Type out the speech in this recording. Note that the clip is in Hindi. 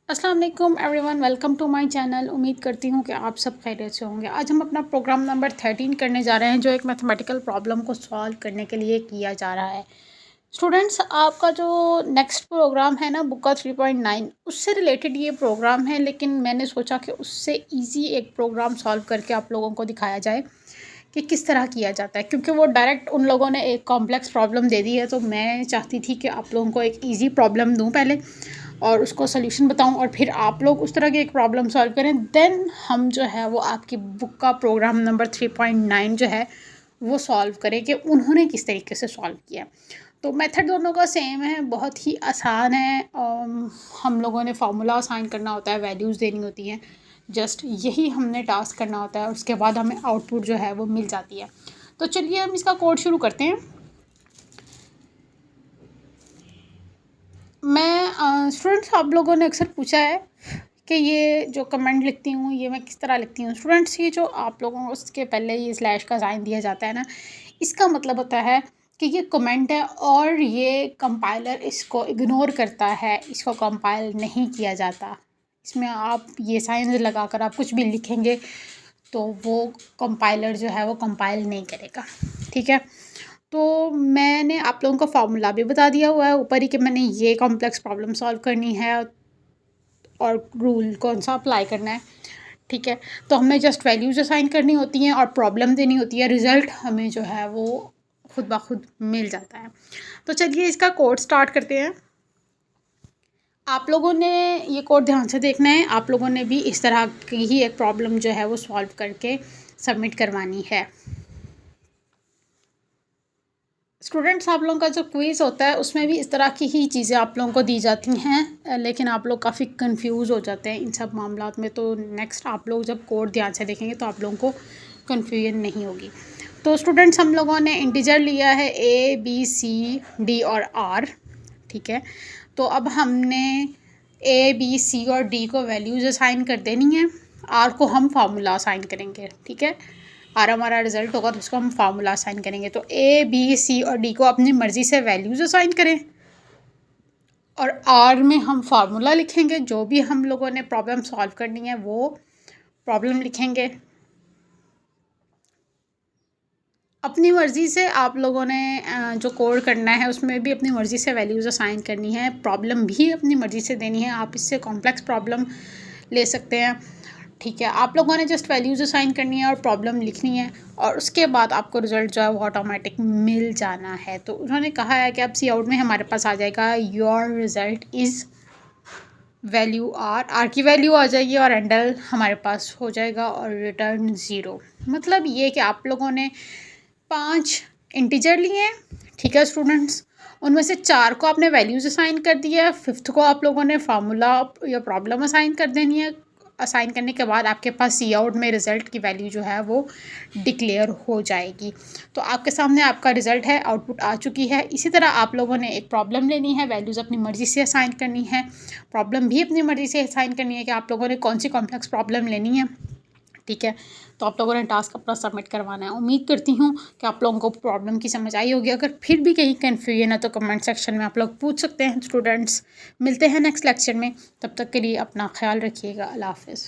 अस्सलाम वालेकुम everyone, welcome to my channel. उम्मीद करती हूँ कि आप सब खैरियत से होंगे। आज हम अपना प्रोग्राम नंबर 13 करने जा रहे हैं, जो एक मैथमेटिकल प्रॉब्लम को सॉल्व करने के लिए किया जा रहा है। स्टूडेंट्स, आपका जो नेक्स्ट प्रोग्राम है ना, बुक का 3.9, उससे रिलेटेड ये प्रोग्राम है, लेकिन मैंने सोचा कि उससे ईजी एक प्रोग्राम सॉल्व करके आप लोगों को दिखाया जाए कि किस तरह किया जाता है, क्योंकि वो डायरेक्ट उन लोगों ने एक कॉम्प्लेक्स प्रॉब्लम दे दी है। तो मैं चाहती थी कि आप लोगों को एक ईजी प्रॉब्लम दूँ पहले, और उसको सोल्यूशन बताऊं, और फिर आप लोग उस तरह की एक प्रॉब्लम सॉल्व करें। देन हम जो है वो आपकी बुक का प्रोग्राम नंबर 3.9 जो है वो सॉल्व करें कि उन्होंने किस तरीके से सॉल्व किया। तो मेथड दोनों का सेम है, बहुत ही आसान है। हम लोगों ने फार्मूला असाइन करना होता है, वैल्यूज़ देनी होती हैं, जस्ट यही हमने टास्क करना होता है, और उसके बाद हमें आउटपुट जो है वो मिल जाती है। तो चलिए हम इसका कोड शुरू करते हैं। मैं स्टूडेंट्स, आप लोगों ने अक्सर पूछा है कि ये जो कमेंट लिखती हूँ ये मैं किस तरह लिखती हूँ। स्टूडेंट्स, ये जो आप लोगों को उसके पहले ये स्लैश का साइन दिया जाता है ना, इसका मतलब होता है कि ये कमेंट है, और ये कंपाइलर इसको इग्नोर करता है, इसको कंपाइल नहीं किया जाता। इसमें आप ये साइन लगाकर आप कुछ भी लिखेंगे तो वो कंपाइलर जो है वो कंपाइल नहीं करेगा, ठीक है। तो मैंने आप लोगों को फार्मूला भी बता दिया हुआ है ऊपर ही कि मैंने ये कॉम्प्लेक्स प्रॉब्लम सॉल्व करनी है और रूल कौन सा अप्लाई करना है, ठीक है। तो हमें जस्ट वैल्यूज असाइन करनी होती हैं और प्रॉब्लम देनी होती है, रिज़ल्ट हमें जो है वो खुद ब खुद मिल जाता है। तो चलिए इसका कोड स्टार्ट करते हैं। आप लोगों ने ये कोड ध्यान से देखना है। आप लोगों ने भी इस तरह की ही एक प्रॉब्लम जो है वो सॉल्व करके सबमिट करवानी है। स्टूडेंट्स, आप लोगों का जो क्विज़ होता है उसमें भी इस तरह की ही चीज़ें आप लोगों को दी जाती हैं, लेकिन आप लोग काफ़ी कंफ्यूज हो जाते हैं इन सब मामलात में। तो नेक्स्ट आप लोग जब कोड ध्यान से देखेंगे तो आप लोगों को कन्फ्यूजन नहीं होगी। तो स्टूडेंट्स, हम लोगों ने इंटीजर लिया है A B C D और R, ठीक है। तो अब हमने A B C और D को वैल्यूज़ असाइन कर देनी है, R को हम फार्मूला असाइन करेंगे, ठीक है। आर हमारा रिजल्ट होगा तो उसको हम फार्मूला असाइन करेंगे। तो ए बी सी और डी को अपनी मर्ज़ी से वैल्यूज़ असाइन करें, और आर में हम फार्मूला लिखेंगे। जो भी हम लोगों ने प्रॉब्लम सॉल्व करनी है वो प्रॉब्लम लिखेंगे। अपनी मर्ज़ी से आप लोगों ने जो कोड करना है उसमें भी अपनी मर्ज़ी से वैल्यूज़ असाइन करनी है, प्रॉब्लम भी अपनी मर्ज़ी से देनी है। आप इससे कॉम्प्लेक्स प्रॉब्लम ले सकते हैं, ठीक है। आप लोगों ने जस्ट वैल्यूज़ असाइन करनी है और प्रॉब्लम लिखनी है, और उसके बाद आपको रिज़ल्ट जो है वो ऑटोमेटिक मिल जाना है। तो उन्होंने कहा है कि अब सी आउट में हमारे पास आ जाएगा your result is value r की वैल्यू आ जाएगी, और एंडल हमारे पास हो जाएगा, और रिटर्न 0। मतलब ये कि आप लोगों ने 5 इंटीजर लिए हैं, ठीक है स्टूडेंट्स। उनमें से 4 को आपने वैल्यूज़ असाइन कर दिया है, 5th को आप लोगों ने फार्मूला या प्रॉब्लम असाइन कर देनी है। असाइन करने के बाद आपके पास सी आउट में रिज़ल्ट की वैल्यू जो है वो डिक्लेयर हो जाएगी। तो आपके सामने आपका रिज़ल्ट है, आउटपुट आ चुकी है। इसी तरह आप लोगों ने एक प्रॉब्लम लेनी है, वैल्यूज़ अपनी मर्ज़ी से असाइन करनी है, प्रॉब्लम भी अपनी मर्ज़ी से असाइन करनी है कि आप लोगों ने कौन सी कॉम्प्लेक्स प्रॉब्लम लेनी है, ठीक है। तो आप लोगों ने टास्क अपना सबमिट करवाना है। उम्मीद करती हूँ कि आप लोगों को प्रॉब्लम की समझ आई होगी। अगर फिर भी कहीं कन्फ्यूजन है तो कमेंट सेक्शन में आप लोग पूछ सकते हैं। स्टूडेंट्स, मिलते हैं नेक्स्ट लेक्चर में, तब तक के लिए अपना ख्याल रखिएगा। अल्लाह हाफ़िज़।